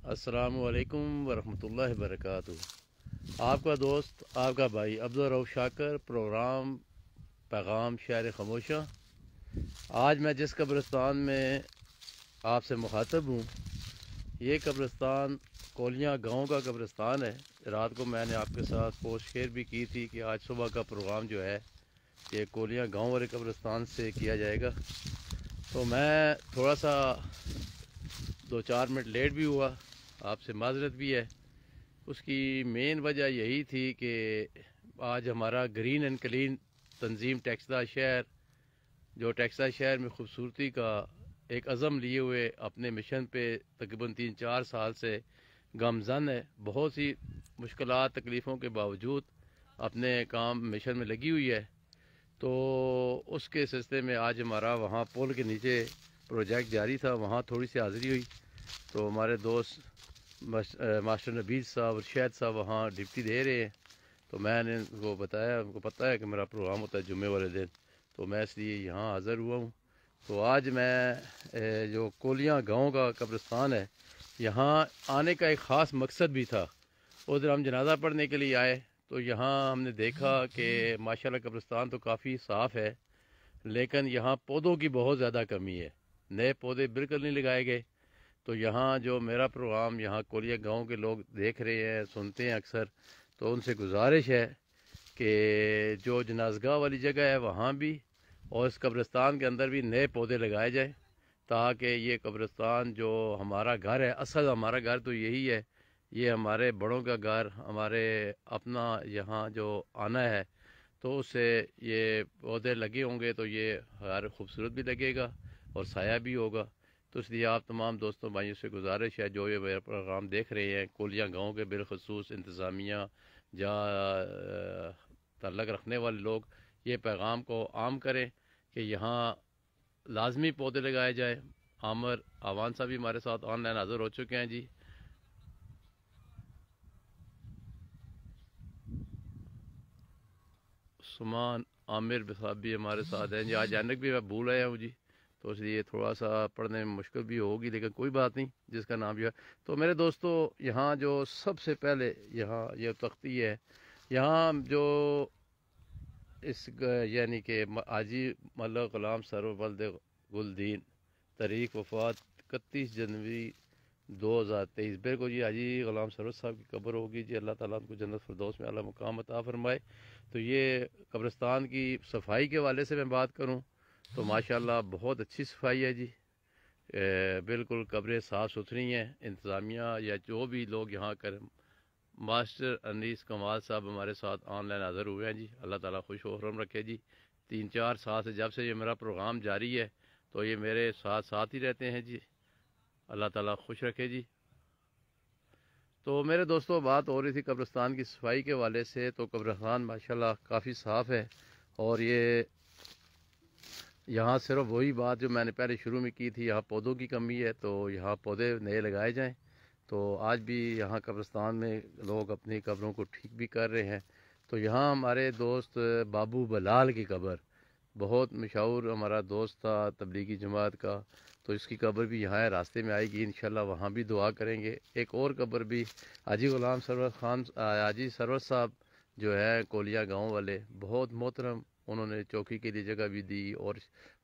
السلام علیکم ورحمۃ اللہ وبرکاتہ۔ آپ کا دوست، آپ کا بھائی عبدالرؤف شاکر، پروگرام پیغام شہر خاموشہ۔ آج میں جس قبرستان میں آپ سے مخاطب ہوں، یہ قبرستان کولیاں گاؤں کا قبرستان ہے۔ رات کو میں نے آپ کے ساتھ پوسٹ شیئر بھی کی تھی کہ آج صبح کا پروگرام جو ہے یہ کولیاں گاؤں والے قبرستان سے کیا جائے گا، تو میں تھوڑا سا 2-4 منٹ لیٹ بھی ہوا، آپ سے معذرت بھی ہے۔ اس کی مین وجہ یہی تھی کہ آج ہمارا گرین اینڈ کلین تنظیم ٹیکسلا شہر، جو ٹیکسلا شہر میں خوبصورتی کا ایک عزم لیے ہوئے اپنے مشن پہ تقریباً 3-4 سال سے گامزن ہے، بہت سی مشکلات تکلیفوں کے باوجود اپنے کام مشن میں لگی ہوئی ہے، تو اس کے سلسلے میں آج ہمارا وہاں پول کے نیچے پروجیکٹ جاری تھا، وہاں تھوڑی سی حاضری ہوئی، تو ہمارے دوست ماسٹر نبیل صاحب اور شاہد صاحب وہاں ڈپٹی دے رہے ہیں، تو میں نے ان کو بتایا، ان کو پتہ ہے کہ میرا پروگرام ہوتا ہے جمعے والے دن، تو میں اس لیے یہاں حاضر ہوا ہوں۔ تو آج میں جو کولیاں گاؤں کا قبرستان ہے، یہاں آنے کا ایک خاص مقصد بھی تھا۔ ادھر ہم جنازہ پڑھنے کے لیے آئے، تو یہاں ہم نے دیکھا کہ ماشاءاللہ قبرستان تو کافی صاف ہے، لیکن یہاں پودوں کی بہت زیادہ کمی ہے، نئے پودے بالکل نہیں لگائے گئے۔ تو یہاں جو میرا پروگرام یہاں کولیا گاؤں کے لوگ دیکھ رہے ہیں، سنتے ہیں اکثر، تو ان سے گزارش ہے کہ جو جنازگاہ والی جگہ ہے وہاں بھی اور اس قبرستان کے اندر بھی نئے پودے لگائے جائیں، تاکہ یہ قبرستان جو ہمارا گھر ہے، اصل ہمارا گھر تو یہی ہے، یہ ہمارے بڑوں کا گھر، ہمارے اپنا یہاں جو آنا ہے، تو اس سے یہ پودے لگے ہوں گے تو یہ گھر خوبصورت بھی لگے گا اور سایہ بھی ہوگا۔ تو اس لیے آپ تمام دوستوں بھائیوں سے گزارش ہے جو یہ میرا پروگرام دیکھ رہے ہیں، کولیاں گاؤں کے بالخصوص انتظامیہ یا تعلق رکھنے والے لوگ، یہ پیغام کو عام کریں کہ یہاں لازمی پودے لگائے جائیں۔ عامر آوان صاحب بھی ہمارے ساتھ آن لائن حاضر ہو چکے ہیں جی۔ عثمان عامر صاحب بھی ہمارے ساتھ ہیں جی۔ آج اینک بھی میں بھول آیا ہوں جی، تو اس لیے تھوڑا سا پڑھنے میں مشکل بھی ہوگی، لیکن کوئی بات نہیں، جس کا نام بھی ہے۔ تو میرے دوستو، یہاں جو سب سے پہلے یہاں یہ تختی ہے، یہاں جو یعنی کہ حاجی ملا غلام سرور ولد گلدین، تاریخ وفات 31 جنوری 2023، بالکل جی حاجی غلام سرور صاحب کی قبر ہوگی جی، اللہ تعالیٰ ان کو جنت فردوس میں اعلیٰ مقام عطا فرمائے۔ تو یہ قبرستان کی صفائی کے حوالے سے میں بات کروں تو ماشاءاللہ بہت اچھی صفائی ہے جی، بالکل قبریں صاف ستھری ہیں۔ انتظامیہ یا جو بھی لوگ یہاں کر، ماسٹر انیس کمال صاحب ہمارے ساتھ آن لائن حاضر ہوئے ہیں جی، اللہ تعالیٰ خوش و خرم رکھے جی۔ 3-4 سال سے جب سے یہ میرا پروگرام جاری ہے تو یہ میرے ساتھ ہی رہتے ہیں جی، اللہ تعالیٰ خوش رکھے جی۔ تو میرے دوستوں، بات ہو رہی تھی قبرستان کی صفائی کے حوالے سے، تو قبرستان ماشاءاللہ کافی صاف ہے، اور یہ یہاں صرف وہی بات جو میں نے پہلے شروع میں کی تھی، یہاں پودوں کی کمی ہے، تو یہاں پودے نئے لگائے جائیں۔ تو آج بھی یہاں قبرستان میں لوگ اپنی قبروں کو ٹھیک بھی کر رہے ہیں۔ تو یہاں ہمارے دوست بابو بلال کی قبر، بہت مشہور ہمارا دوست تھا تبلیغی جماعت کا، تو اس کی قبر بھی یہاں ہے، راستے میں آئے گی انشاءاللہ، وہاں بھی دعا کریں گے۔ ایک اور قبر بھی حاجی غلام سرور خان، حاجی سرور صاحب جو ہے کولیاں گاؤں والے، بہت محترم، انہوں نے چوکی کے لیے جگہ بھی دی اور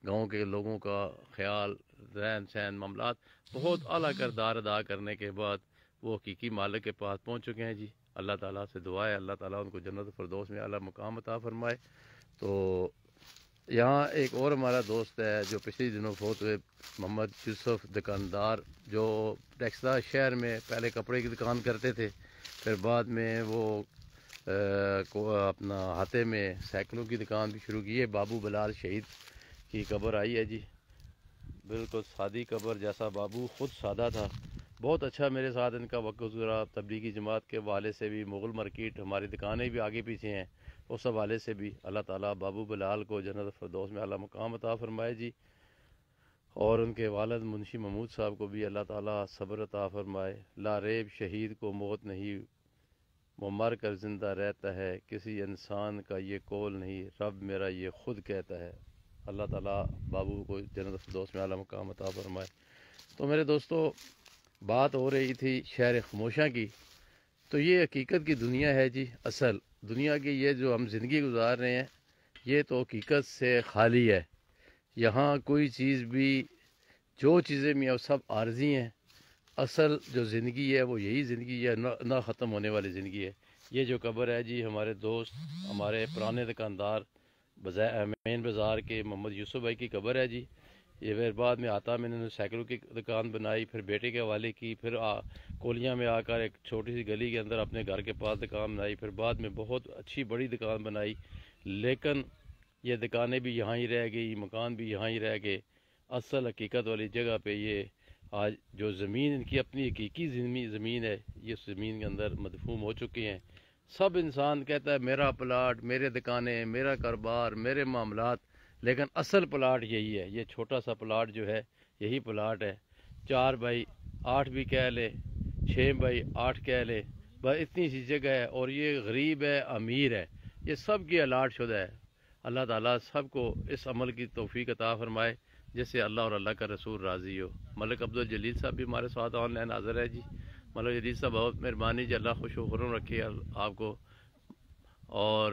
گاؤں کے لوگوں کا خیال، رہن سہن، معاملات بہت اعلیٰ کردار ادا کرنے کے بعد وہ حقیقی مالک کے پاس پہنچ چکے ہیں جی۔ اللہ تعالیٰ سے دعا ہے اللہ تعالیٰ ان کو جنت فردوس میں اعلیٰ مقام عطا فرمائے۔ تو یہاں ایک اور ہمارا دوست ہے جو پچھلے دنوں فوت ہوئے، محمد یوسف دکاندار، جو ٹیکسلا شہر میں پہلے کپڑے کی دکان کرتے تھے، پھر بعد میں وہ اپنا ہاتھے میں سائیکلوں کی دکان بھی شروع کی ہے۔ بابو بلال شہید کی قبر آئی ہے جی، بالکل سادی قبر، جیسا بابو خود سادہ تھا۔ بہت اچھا میرے ساتھ ان کا وقت گزرا، تبلیغی جماعت کے حوالے سے بھی، مغل مارکیٹ، ہماری دکانیں بھی آگے پیچھے ہیں، اس حوالے سے بھی اللہ تعالیٰ بابو بلال کو جنت فردوس میں اعلیٰ مقام عطا فرمائے جی، اور ان کے والد منشی محمود صاحب کو بھی اللہ تعالیٰ صبر عطا فرمائے۔ لا ریب شہید کو موت نہیں، وہ مر کر زندہ رہتا ہے، کسی انسان کا یہ قول نہیں، رب میرا یہ خود کہتا ہے۔ اللہ تعالیٰ بابو کو جنت فردوس میں اعلیٰ مقام عطا فرمائے۔ تو میرے دوستو، بات ہو رہی تھی شہر خاموشاں کی، تو یہ حقیقت کی دنیا ہے جی۔ اصل دنیا کی یہ جو ہم زندگی گزار رہے ہیں یہ تو حقیقت سے خالی ہے۔ یہاں کوئی چیز بھی، جو چیزیں بھی ہیں وہ سب عارضی ہیں۔ اصل جو زندگی ہے وہ یہی زندگی ہے، نہ ختم ہونے والی زندگی ہے۔ یہ جو قبر ہے جی، ہمارے دوست، ہمارے پرانے دکاندار مین بازار کے محمد یوسف بھائی کی قبر ہے جی۔ یہ پھر بعد میں آتا میں نے سائیکلوں کی دکان بنائی، پھر بیٹے کے حوالے کی، پھر کولیاں میں آ کر ایک چھوٹی سی گلی کے اندر اپنے گھر کے پاس دکان بنائی، پھر بعد میں بہت اچھی بڑی دکان بنائی، لیکن یہ دکانیں بھی یہاں ہی رہ گئی، مکان بھی یہاں ہی رہ گئے۔ اصل حقیقت والی جگہ پہ یہ آج جو زمین ان کی اپنی حقیقی زمین ہے، یہ زمین کے اندر مدفون ہو چکے ہیں۔ سب انسان کہتا ہے میرا پلاٹ، میرے دکانیں، میرا کاروبار، میرے معاملات، لیکن اصل پلاٹ یہی ہے۔ یہ چھوٹا سا پلاٹ جو ہے یہی پلاٹ ہے۔ 4x8 بھی کہہ لے، 6x8 کہہ لے، بس اتنی سی جگہ ہے، اور یہ غریب ہے، امیر ہے، یہ سب کی الاٹ شدہ ہے۔ اللہ تعالیٰ سب کو اس عمل کی توفیق عطا فرمائے جس سے اللہ اور اللہ کا رسول راضی ہو۔ ملک عبدالجلیل صاحب بھی ہمارے ساتھ آن لائن حاضر ہے جی۔ ملک جلیل صاحب بہت مہربانی جی، اللہ خوش و خرم رکھے آپ کو۔ اور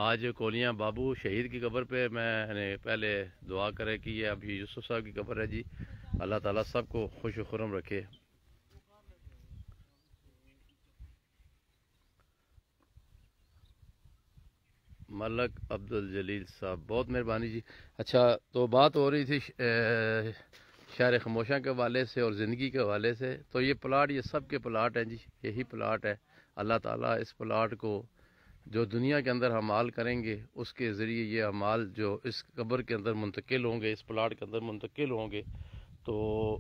آج کولیاں بابو شہید کی قبر پہ میں نے پہلے دعا کرے کی ہے، اب یہ یوسف صاحب کی قبر ہے جی۔ اللہ تعالیٰ سب کو خوش و خرم رکھے۔ ملک عبدالجلیل صاحب بہت مہربانی جی۔ اچھا، تو بات ہو رہی تھی شہر خاموشاں کے حوالے سے اور زندگی کے حوالے سے، تو یہ پلاٹ، یہ سب کے پلاٹ ہیں جی، یہی پلاٹ ہے۔ اللہ تعالیٰ اس پلاٹ کو جو دنیا کے اندر اعمال کریں گے اس کے ذریعے یہ اعمال جو اس قبر کے اندر منتقل ہوں گے، اس پلاٹ کے اندر منتقل ہوں گے، تو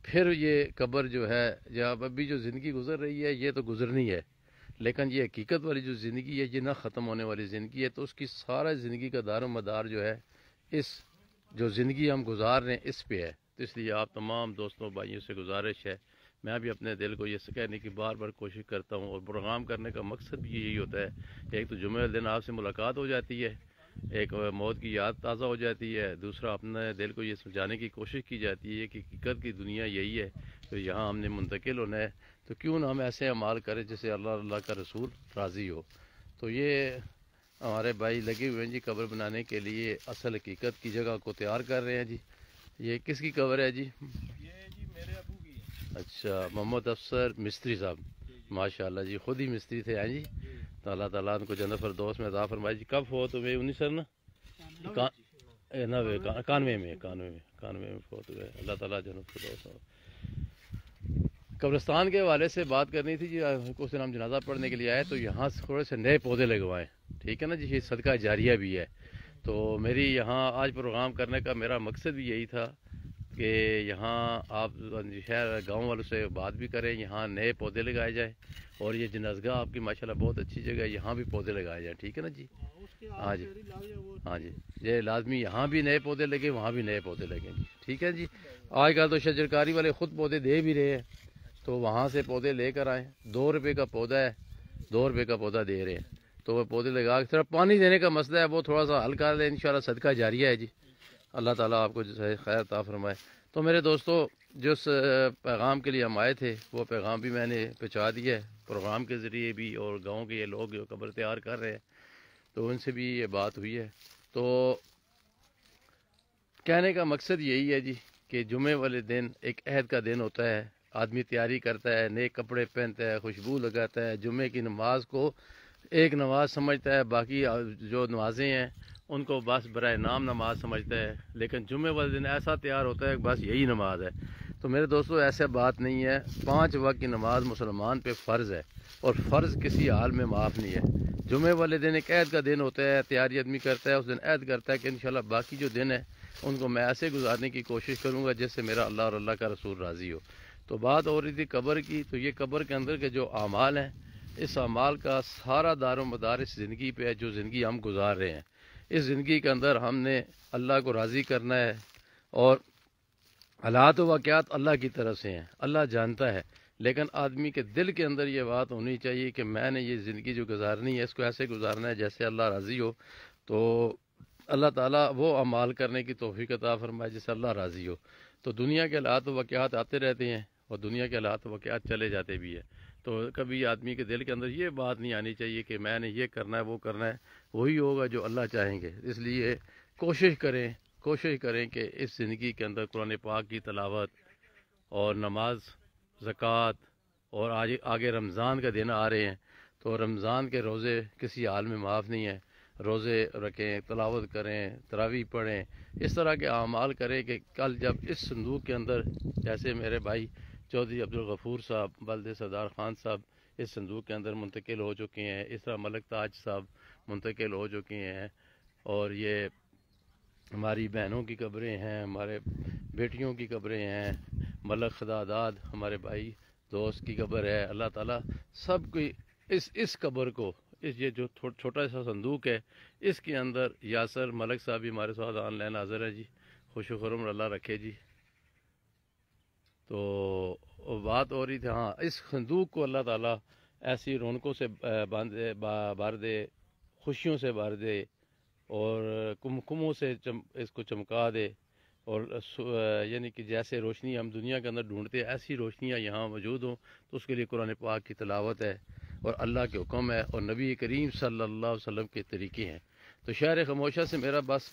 پھر یہ قبر جو ہے، یا ابھی جو زندگی گزر رہی ہے یہ تو گزرنی ہے، لیکن یہ حقیقت والی جو زندگی ہے یہ نہ ختم ہونے والی زندگی ہے۔ تو اس کی سارا زندگی کا دار و مدار جو ہے اس جو زندگی ہم گزار رہے ہیں اس پہ ہے۔ تو اس لیے آپ تمام دوستوں بھائیوں سے گزارش ہے، میں بھی اپنے دل کو یہ کہنے کی بار بار کوشش کرتا ہوں، اور پروگرام کرنے کا مقصد بھی یہی ہوتا ہے۔ ایک تو جمعہ والے دن آپ سے ملاقات ہو جاتی ہے، ایک موت کی یاد تازہ ہو جاتی ہے، دوسرا اپنے دل کو یہ سمجھانے کی کوشش کی جاتی ہے کہ حقیقت کی دنیا یہی ہے، تو یہاں ہم نے منتقل ہونا ہے، تو کیوں نہ ہم ایسے اعمال کریں جس سے اللہ کا رسول راضی ہو۔ تو یہ ہمارے بھائی لگے ہوئے ہیں جی قبر بنانے کے لیے، اصل حقیقت کی جگہ کو تیار کر رہے ہیں جی۔ یہ کس کی قبر ہے جی؟ یہ جی میرے ابو کی ہے۔ اچھا، محمد افسر مستری صاحب، ماشاءاللہ جی، خود ہی مستری تھے ہیں جی۔ تو اللہ تعالیٰ ان کو جنت فردوس میں عطا فرمائے جی۔ کب فوت ہوئے؟ 91 میں فوت ہوئے۔ اللہ تعالیٰ جنت فردوس۔ قبرستان کے حوالے سے بات کرنی تھی جی، اس دن ہم جنازہ پڑھنے کے لیے آئے تو یہاں تھوڑے سے نئے پودے لگوائیں، ٹھیک ہے نا جی، یہ صدقہ جاریہ بھی ہے۔ تو میری یہاں آج پروگرام کرنے کا میرا مقصد بھی یہی تھا کہ یہاں آپ شہر گاؤں والوں سے بات بھی کریں، یہاں نئے پودے لگائے جائیں، اور یہ جنازگاہ آپ کی ماشاءاللہ بہت اچھی جگہ ہے، یہاں بھی پودے لگائے جائیں، ٹھیک ہے نا جی۔ ہاں جی، ہاں جی، یہ لازمی یہاں بھی نئے پودے لگے، وہاں بھی نئے پودے لگیں جی، ٹھیک ہے جی۔ آج کل تو شجرکاری والے خود پودے دے بھی رہے ہیں، تو وہاں سے پودے لے کر آئیں، 2 روپے کا پودا ہے، 2 روپے کا پودا دے رہے ہیں، تو وہ پودے لگا کے صرف پانی دینے کا مسئلہ ہے، وہ تھوڑا سا حل کر لیں، انشاءاللہ صدقہ جاریہ ہے جی۔ اللہ تعالیٰ آپ کو خیر عطا فرمائے۔ تو میرے دوستو، جس پیغام کے لیے ہم آئے تھے وہ پیغام بھی میں نے پہنچا دیا ہے پروگرام کے ذریعے بھی، اور گاؤں کے یہ لوگ جو قبر تیار کر رہے ہیں تو ان سے بھی یہ بات ہوئی ہے۔ تو کہنے کا مقصد یہی ہے جی کہ جمعے والے دن ایک عہد کا دن ہوتا ہے، آدمی تیاری کرتا ہے، نئے کپڑے پہنتا ہے، خوشبو لگاتا ہے، جمعے کی نماز کو ایک نماز سمجھتا ہے، باقی جو نمازیں ہیں ان کو بس برائے نام نماز سمجھتا ہے، لیکن جمعے والے دن ایسا تیار ہوتا ہے کہ بس یہی نماز ہے۔ تو میرے دوستو، ایسا بات نہیں ہے، 5 وقت کی نماز مسلمان پہ فرض ہے، اور فرض کسی حال میں معاف نہیں ہے۔ جمعے والے دن ایک عہد کا دن ہوتا ہے، تیاری آدمی کرتا ہے، اس دن عہد کرتا ہے کہ انشاءاللہ باقی جو دن ہے ان کو میں ایسے گزارنے کی کوشش کروں گا جس سے میرا اللہ اور اللہ کا رسول راضی ہو۔ تو بات ہو رہی تھی قبر کی، تو یہ قبر کے اندر کے جو اعمال ہیں، اس اعمال کا سارا دار و مدار اس زندگی پہ ہے، جو زندگی ہم گزار رہے ہیں۔ اس زندگی کے اندر ہم نے اللہ کو راضی کرنا ہے، اور حالات و واقعات اللہ کی طرف سے ہیں، اللہ جانتا ہے، لیکن آدمی کے دل کے اندر یہ بات ہونی چاہیے کہ میں نے یہ زندگی جو گزارنی ہے اس کو ایسے گزارنا ہے جیسے اللہ راضی ہو۔ تو اللہ تعالیٰ وہ اعمال کرنے کی توفیق عطا فرمائے جس سے اللہ راضی ہو۔ تو دنیا کے حالات و واقعات آتے رہتے ہیں، اور دنیا کے حالات وہ کیا چلے جاتے بھی ہے، تو کبھی آدمی کے دل کے اندر یہ بات نہیں آنی چاہیے کہ میں نے یہ کرنا ہے وہ کرنا ہے، وہی ہوگا جو اللہ چاہیں گے۔ اس لیے کوشش کریں کہ اس زندگی کے اندر قرآن پاک کی تلاوت اور نماز، زکوٰۃ، اور آگے رمضان کا دن آ رہے ہیں، تو رمضان کے روزے کسی حال میں معاف نہیں ہیں، روزے رکھیں، تلاوت کریں، تراویح پڑھیں، اس طرح کے اعمال کریں کہ کل جب اس صندوق کے اندر، جیسے میرے بھائی چودھری عبدالغفور صاحب، بلد سردار خان صاحب اس صندوق کے اندر منتقل ہو چکے ہیں، اس طرح ملک تاج صاحب منتقل ہو چکے ہیں، اور یہ ہماری بہنوں کی قبریں ہیں، ہمارے بیٹیوں کی قبریں ہیں، ملک خداداد ہمارے بھائی دوست کی قبر ہے۔ اللہ تعالیٰ سب کی اس قبر کو، یہ جو چھوٹا سا صندوق ہے، اس کے اندر یاسر ملک صاحب بھی ہمارے ساتھ آن لائن حاضر ہے جی، خوش و خرم اللہ رکھے جی۔ تو بات ہو رہی تھی، ہاں، اس صندوق کو اللہ تعالیٰ ایسی رونقوں سے بھر دے، خوشیوں سے بھر دے، اور کمکموں سے اس کو چمکا دے، اور یعنی کہ جیسے روشنی ہم دنیا کے اندر ڈھونڈتے ہیں ایسی روشنیاں یہاں موجود ہوں، تو اس کے لیے قرآن پاک کی تلاوت ہے، اور اللہ کے حکم ہے، اور نبی کریم صلی اللہ علیہ وسلم کے طریقے ہیں۔ تو شہر خاموشہ سے میرا بس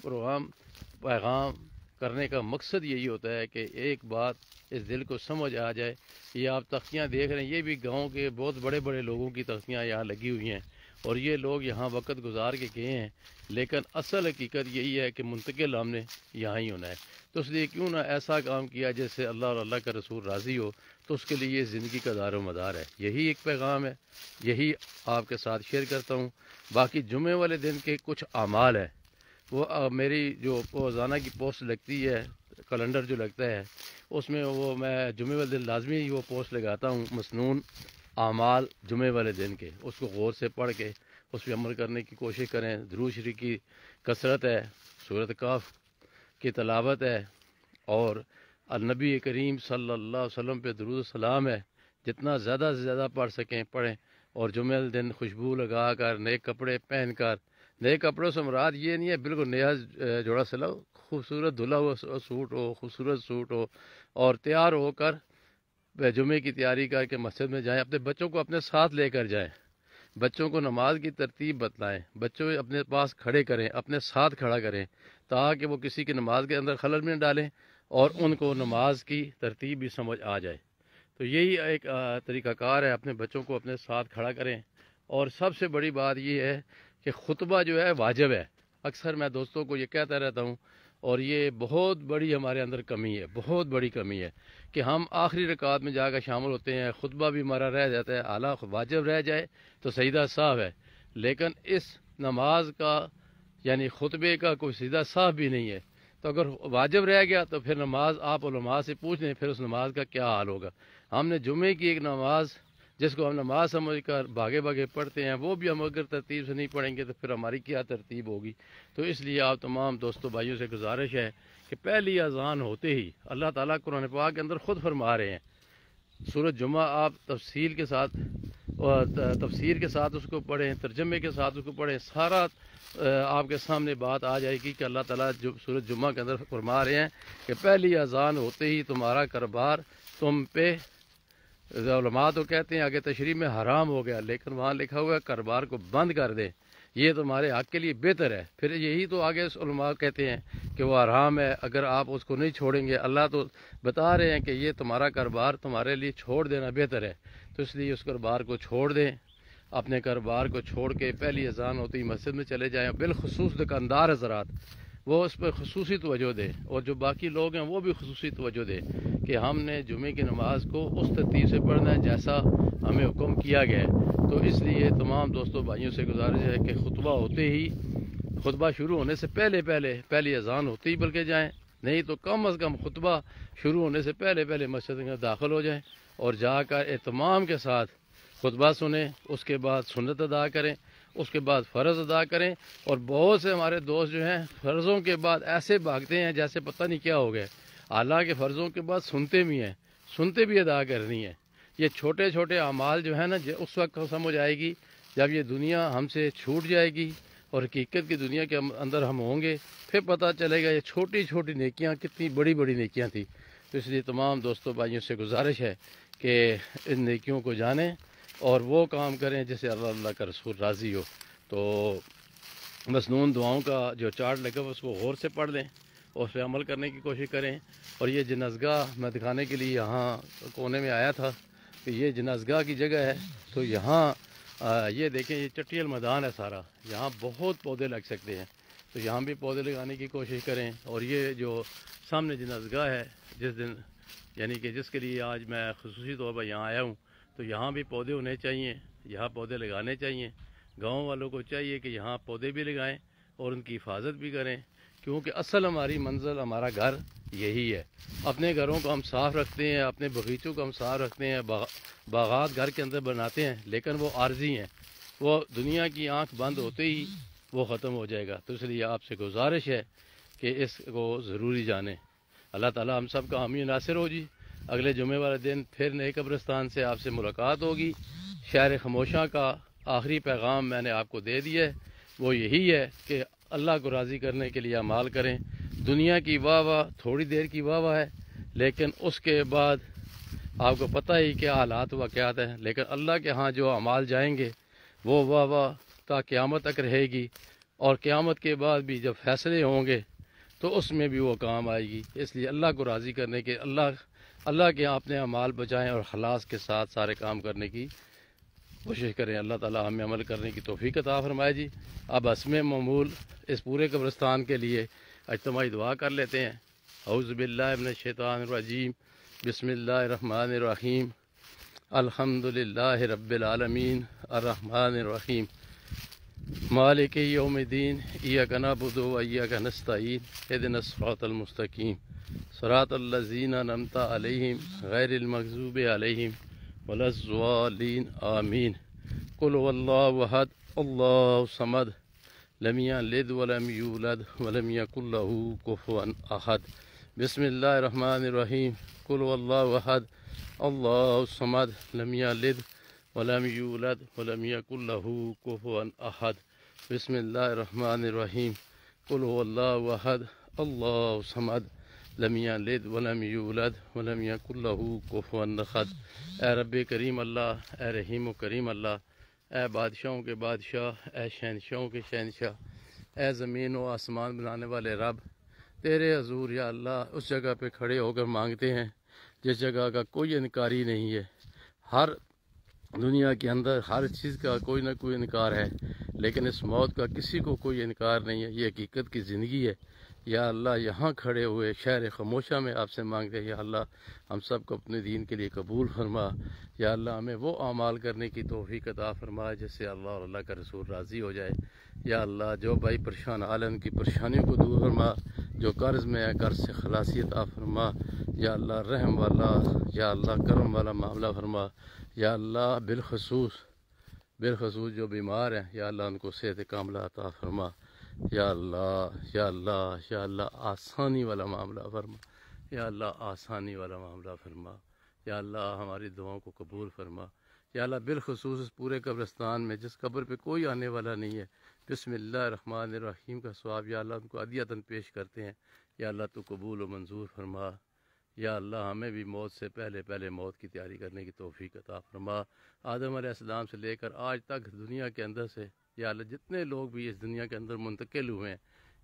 پیغام کرنے کا مقصد یہی ہوتا ہے کہ ایک بات اس دل کو سمجھ آ جائے۔ یہ آپ تختیاں دیکھ رہے ہیں، یہ بھی گاؤں کے بہت بڑے بڑے لوگوں کی تختیاں یہاں لگی ہوئی ہیں، اور یہ لوگ یہاں وقت گزار کے گئے ہیں، لیکن اصل حقیقت یہی ہے کہ منتقل ہم نے یہاں ہی ہونا ہے۔ تو اس لیے کیوں نہ ایسا کام کیا جس سے اللہ اور اللہ کا رسول راضی ہو، تو اس کے لیے یہ زندگی کا دار و مدار ہے۔ یہی ایک پیغام ہے، یہی آپ کے ساتھ شیئر کرتا ہوں۔ باقی جمعے والے دن کے کچھ اعمال ہے، وہ میری جو روزانہ کی پوسٹ لگتی ہے، کیلنڈر جو لگتا ہے، اس میں وہ میں جمعے والے دن لازمی وہ پوسٹ لگاتا ہوں، مسنون اعمال جمعے والے دن کے۔ اس کو غور سے پڑھ کے اس پہ عمل کرنے کی کوشش کریں۔ درود شریف کی کثرت ہے، سورۃ کہف کی تلاوت ہے، اور النبی کریم صلی اللہ علیہ وسلم پہ درود و سلام ہے، جتنا زیادہ سے زیادہ پڑھ سکیں پڑھیں۔ اور جمعہ دن خوشبو لگا کر، نئے کپڑے پہن کر، نئے کپڑوں سے مراد یہ نہیں ہے بالکل نیا جوڑا سلاؤ، خوبصورت دھلا ہوا سوٹ ہو، خوبصورت سوٹ ہو، اور تیار ہو کر جمعے کی تیاری کر کے مسجد میں جائیں۔ اپنے بچوں کو اپنے ساتھ لے کر جائیں، بچوں کو نماز کی ترتیب بتلائیں، بچوں اپنے پاس کھڑے کریں، اپنے ساتھ کھڑا کریں، تاکہ وہ کسی کی نماز کے اندر خلل میں ڈالیں اور ان کو نماز کی ترتیب بھی سمجھ آ جائے۔ تو یہی ایک طریقہ کار ہے، اپنے بچوں کو اپنے ساتھ کھڑا کریں۔ اور سب سے بڑی بات یہ ہے کہ خطبہ جو ہے واجب ہے۔ اکثر میں دوستوں کو یہ کہتا رہتا ہوں، اور یہ بہت بڑی ہمارے اندر کمی ہے، بہت بڑی کمی ہے کہ ہم آخری رکعت میں جا کر شامل ہوتے ہیں، خطبہ بھی ہمارا رہ جاتا ہے، حالانکہ واجب رہ جائے تو سجدہ صاحب ہے، لیکن اس نماز کا یعنی خطبے کا کوئی سجدہ صاحب بھی نہیں ہے۔ تو اگر واجب رہ گیا تو پھر نماز آپ علماء سے پوچھ لیں، پھر اس نماز کا کیا حال ہوگا۔ ہم نے جمعے کی ایک نماز جس کو ہم نماز سمجھ کر بھاگے بھاگے پڑھتے ہیں، وہ بھی ہم اگر ترتیب سے نہیں پڑھیں گے تو پھر ہماری کیا ترتیب ہوگی۔ تو اس لیے آپ تمام دوستوں بھائیوں سے گزارش ہے کہ پہلی اذان ہوتے ہی اللہ تعالیٰ قرآن پاک کے اندر خود فرما رہے ہیں، سورۃ جمعہ آپ تفصیل کے ساتھ اور تفسیر کے ساتھ اس کو پڑھیں، ترجمے کے ساتھ اس کو پڑھیں، سارا آپ کے سامنے بات آ جائے گی کہ اللہ تعالیٰ جو سورۃ جمعہ کے اندر فرما رہے ہیں کہ پہلی اذان ہوتے ہی تمہارا کاروبار تم پہ، علماء تو کہتے ہیں آگے تشریح میں حرام ہو گیا، لیکن وہاں لکھا ہوا ہے کاروبار کو بند کر دیں، یہ تمہارے حق کے لیے بہتر ہے۔ پھر یہی تو آگے علماء کہتے ہیں کہ وہ حرام ہے، اگر آپ اس کو نہیں چھوڑیں گے، اللہ تو بتا رہے ہیں کہ یہ تمہارا کاروبار تمہارے لیے چھوڑ دینا بہتر ہے، تو اس لیے اس کاروبار کو چھوڑ دیں، اپنے کاروبار کو چھوڑ کے پہلی اذان ہوتی ہی مسجد میں چلے جائیں۔ بالخصوص دکاندار حضرات وہ اس پہ خصوصی توجہ دیں، اور جو باقی لوگ ہیں وہ بھی خصوصی توجہ دیں کہ ہم نے جمعے کی نماز کو اس ترتیب سے پڑھنا ہے جیسا ہمیں حکم کیا گیا ہے۔ تو اس لیے تمام دوستوں بھائیوں سے گزارش ہے کہ خطبہ ہوتے ہی، خطبہ شروع ہونے سے پہلی اذان ہوتے ہی بلکہ جائیں، نہیں تو کم از کم خطبہ شروع ہونے سے پہلے مسجد میں داخل ہو جائیں، اور جا کر اہتمام کے ساتھ خطبہ سنیں، اس کے بعد سنت ادا کریں، اس کے بعد فرض ادا کریں۔ اور بہت سے ہمارے دوست جو ہیں فرضوں کے بعد ایسے بھاگتے ہیں جیسے پتہ نہیں کیا ہو گیا، حالانکہ فرضوں کے بعد سنتے بھی ادا کرنی ہے۔ یہ چھوٹے چھوٹے اعمال جو ہیں نا، اس وقت سمجھ آئے گی جب یہ دنیا ہم سے چھوٹ جائے گی اور حقیقت کی دنیا کے اندر ہم ہوں گے، پھر پتہ چلے گا یہ چھوٹی چھوٹی نیکیاں کتنی بڑی بڑی نیکیاں تھیں۔ تو اس لیے تمام دوستوں بھائیوں سے گزارش ہے کہ ان نیکیوں کو جانیں اور وہ کام کریں جس سے اللہ کا رسول راضی ہو۔ تو مسنون دعاؤں کا جو چارٹ لگا ہوا اس کو غور سے پڑھ لیں اور اس پہ عمل کرنے کی کوشش کریں۔ اور یہ جنازگاہ میں دکھانے کے لیے یہاں کونے میں آیا تھا کہ یہ جنازگاہ کی جگہ ہے، تو یہاں یہ دیکھیں یہ چٹیل میدان ہے سارا، یہاں بہت پودے لگ سکتے ہیں، تو یہاں بھی پودے لگانے کی کوشش کریں۔ اور یہ جو سامنے جنازگاہ ہے جس دن یعنی کہ جس کے لیے آج میں خصوصی طور پر یہاں آیا ہوں، تو یہاں بھی پودے ہونے چاہیے، یہاں پودے لگانے چاہیے۔ گاؤں والوں کو چاہیے کہ یہاں پودے بھی لگائیں اور ان کی حفاظت بھی کریں، کیونکہ اصل ہماری منزل ہمارا گھر یہی ہے۔ اپنے گھروں کو ہم صاف رکھتے ہیں، اپنے باغیچوں کو ہم صاف رکھتے ہیں، باغات گھر کے اندر بناتے ہیں، لیکن وہ عارضی ہیں، وہ دنیا کی آنکھ بند ہوتے ہی وہ ختم ہو جائے گا۔ تو اس لیے آپ سے گزارش ہے کہ اس کو ضروری جانیں۔ اللہ تعالیٰ ہم سب کا حامی و ناصر ہو جی۔ اگلے جمعے والے دن پھر نئے قبرستان سے آپ سے ملاقات ہوگی۔ شہر خموشاں کا آخری پیغام میں نے آپ کو دے دیا ہے، وہ یہی ہے کہ اللہ کو راضی کرنے کے لیے اعمال کریں۔ دنیا کی واہ واہ تھوڑی دیر کی واہ واہ ہے، لیکن اس کے بعد آپ کو پتہ ہی کیا حالات واقعات ہیں، لیکن اللہ کے ہاں جو اعمال جائیں گے وہ واہ واہ تا قیامت تک رہے گی، اور قیامت کے بعد بھی جب فیصلے ہوں گے تو اس میں بھی وہ کام آئے گی۔ اس لیے اللہ کو راضی کرنے کے اللہ کے ہاں اپنے اعمال بچائیں اور خلاص کے ساتھ سارے کام کرنے کی کوشش کریں۔ اللہ تعالیٰ ہمیں عمل کرنے کی توفیق عطا فرمائے جی۔ اب اسم معمول اس پورے قبرستان کے لیے اجتماعی دعا کر لیتے ہیں۔ اعوذ باللہ من الشیطان الرجیم، بسم اللہ الرحمن الرحیم، الحمد للہ رب العالمین، الرحمن الرحیم، مالک یوم الدین، ایاک نعبد و ایاک نستعین، اہدنا الصراط المستقیم، صراط الذین انعمت علیہم غیر المغضوب علیہم ولا الضالین، آمین۔ قل هو اللہ احد اللہ الصمد لم یلد ولم یولد ولم یکن له کفوا احد۔ بسم اللہ الرحمن الرحیم، قل هو اللہ احد اللہ الصمد لم یلد ولم یولد ولم یکن له کفوا احد۔ بسم اللہ الرحمن الرحیم، قل هو اللہ احد اللہ الصمد لم یلد ولم یولد ولم یکن له کفوا احد۔ اے رب کریم اللہ، اے رحیم و کریم اللہ، اے بادشاہوں کے بادشاہ، اے شہنشاہوں کے شہنشاہ، اے زمین و آسمان بنانے والے رب، تیرے حضور یا اللہ اس جگہ پہ کھڑے ہو کر مانگتے ہیں جس جگہ کا کوئی انکاری نہیں ہے۔ ہر دنیا کے اندر ہر چیز کا کوئی نہ کوئی انکار ہے، لیکن اس موت کا کسی کو کوئی انکار نہیں ہے، یہ حقیقت کی زندگی ہے۔ یا اللہ یہاں کھڑے ہوئے شہر خموشہ میں آپ سے مانگتے ہیں، یا اللہ ہم سب کو اپنے دین کے لیے قبول فرما۔ یا اللہ ہمیں وہ اعمال کرنے کی توفیق عطا فرما جس سے اللہ اور اللہ کا رسول راضی ہو جائے۔ یا اللہ جو بھائی پریشان عالم کی پریشانیوں کو دور فرما، جو قرض میں ہے قرض سے خلاصی عطا فرما۔ یا اللہ رحم والا، یا اللہ کرم والا معاملہ فرما۔ یا اللہ بالخصوص جو بیمار ہیں یا اللہ ان کو صحت کاملہ عطا فرما۔ یا اللہ یا اللہ یا اللہ آسانی والا معاملہ فرما، یا اللہ آسانی والا معاملہ فرما۔ یا اللہ ہماری دعاؤں کو قبول فرما۔ یا اللہ بالخصوص اس پورے قبرستان میں جس قبر پہ کوئی آنے والا نہیں ہے، بسم اللہ الرحمن الرحیم کا ثواب یا اللہ ان کو عدیۃً پیش کرتے ہیں۔ یا اللہ تو قبول و منظور فرما۔ یا اللہ ہمیں بھی موت سے پہلے موت کی تیاری کرنے کی توفیق عطا فرما۔ آدم علیہ السلام سے لے کر آج تک دنیا کے اندر سے یا اللہ جتنے لوگ بھی اس دنیا کے اندر منتقل ہوئے ہیں،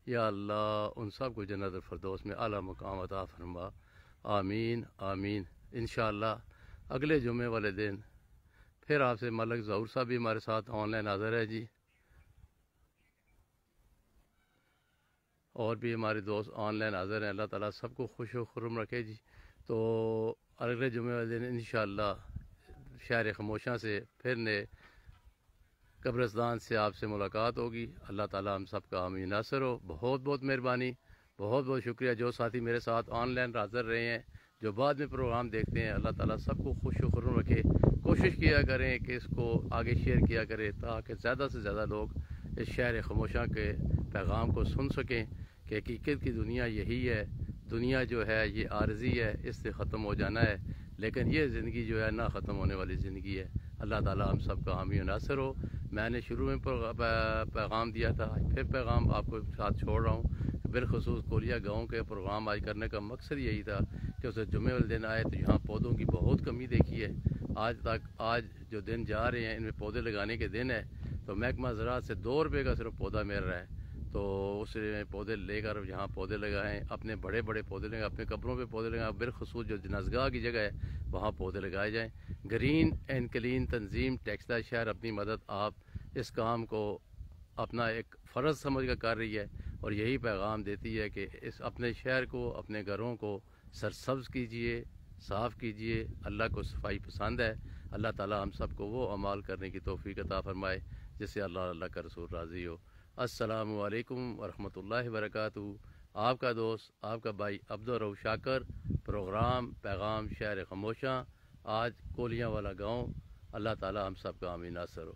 یا اللہ ان سب کو جنت الفردوس میں اعلیٰ مقام عطا فرما۔ آمین آمین۔ انشاءاللہ اگلے جمعے والے دن پھر آپ سے ملک ظہور صاحب بھی ہمارے ساتھ آن لائن حاضر ہے جی، اور بھی ہمارے دوست آن لائن حاضر ہیں۔ اللہ تعالیٰ سب کو خوش و خرم رکھے جی۔ تو اگلے جمعے والے دن انشاءاللہ شہر خموشاں سے پھر نئے قبرستان سے آپ سے ملاقات ہوگی۔ اللہ تعالیٰ ہم سب کا حامی ناصر ہو۔ بہت بہت مہربانی، بہت بہت شکریہ جو ساتھی میرے ساتھ آن لائن حاضر رہے ہیں، جو بعد میں پروگرام دیکھتے ہیں۔ اللہ تعالیٰ سب کو خوش و خرم رکھے۔ کوشش کیا کریں کہ اس کو آگے شیئر کیا کریں تاکہ زیادہ سے زیادہ لوگ اس شہر خموشاں کے پیغام کو سن سکیں کہ حقیقت کی دنیا یہی ہے۔ دنیا جو ہے یہ عارضی ہے، اس سے ختم ہو جانا ہے، لیکن یہ زندگی جو ہے نہ ختم ہونے والی زندگی ہے۔ اللہ تعالیٰ ہم سب کا حامی و ناصر ہو۔ میں نے شروع میں پیغام دیا تھا، پھر پیغام آپ کو ساتھ چھوڑ رہا ہوں۔ بالخصوص کولیا گاؤں کے پروگرام آج کرنے کا مقصد یہی تھا کہ اسے جمعے والے دن آئے تو یہاں پودوں کی بہت کمی دیکھی ہے۔ آج جو دن جا رہے ہیں ان میں پودے لگانے کے دن ہے، تو محکمہ زراعت سے 2 روپے کا صرف پودا مل رہا ہے، تو اس میں پودے لے کر یہاں پودے لگائیں، اپنے بڑے بڑے پودے لگائیں، اپنے قبروں پہ پودے لگائیں، بالخصوص جو جنازگاہ کی جگہ ہے وہاں پودے لگائے جائیں۔ گرین اینڈ کلین تنظیم ٹیکسلا شہر اپنی مدد آپ اس کام کو اپنا ایک فرض سمجھ کر کر رہی ہے، اور یہی پیغام دیتی ہے کہ اس اپنے شہر کو، اپنے گھروں کو سرسبز کیجئے، صاف کیجئے۔ اللہ کو صفائی پسند ہے۔ اللہ تعالی ہم سب کو وہ اعمال کرنے کی توفیق عطا فرمائے جس سے اللہ کا رسول راضی ہو۔ السلام علیکم ورحمۃ اللہ وبرکاتہ۔ آپ کا دوست، آپ کا بھائی عبدالرؤف شاکر، پروگرام پیغام شہر خاموشاں، آج کولیاں والا گاؤں۔ اللہ تعالی ہم سب کا آمین ناصر ہو۔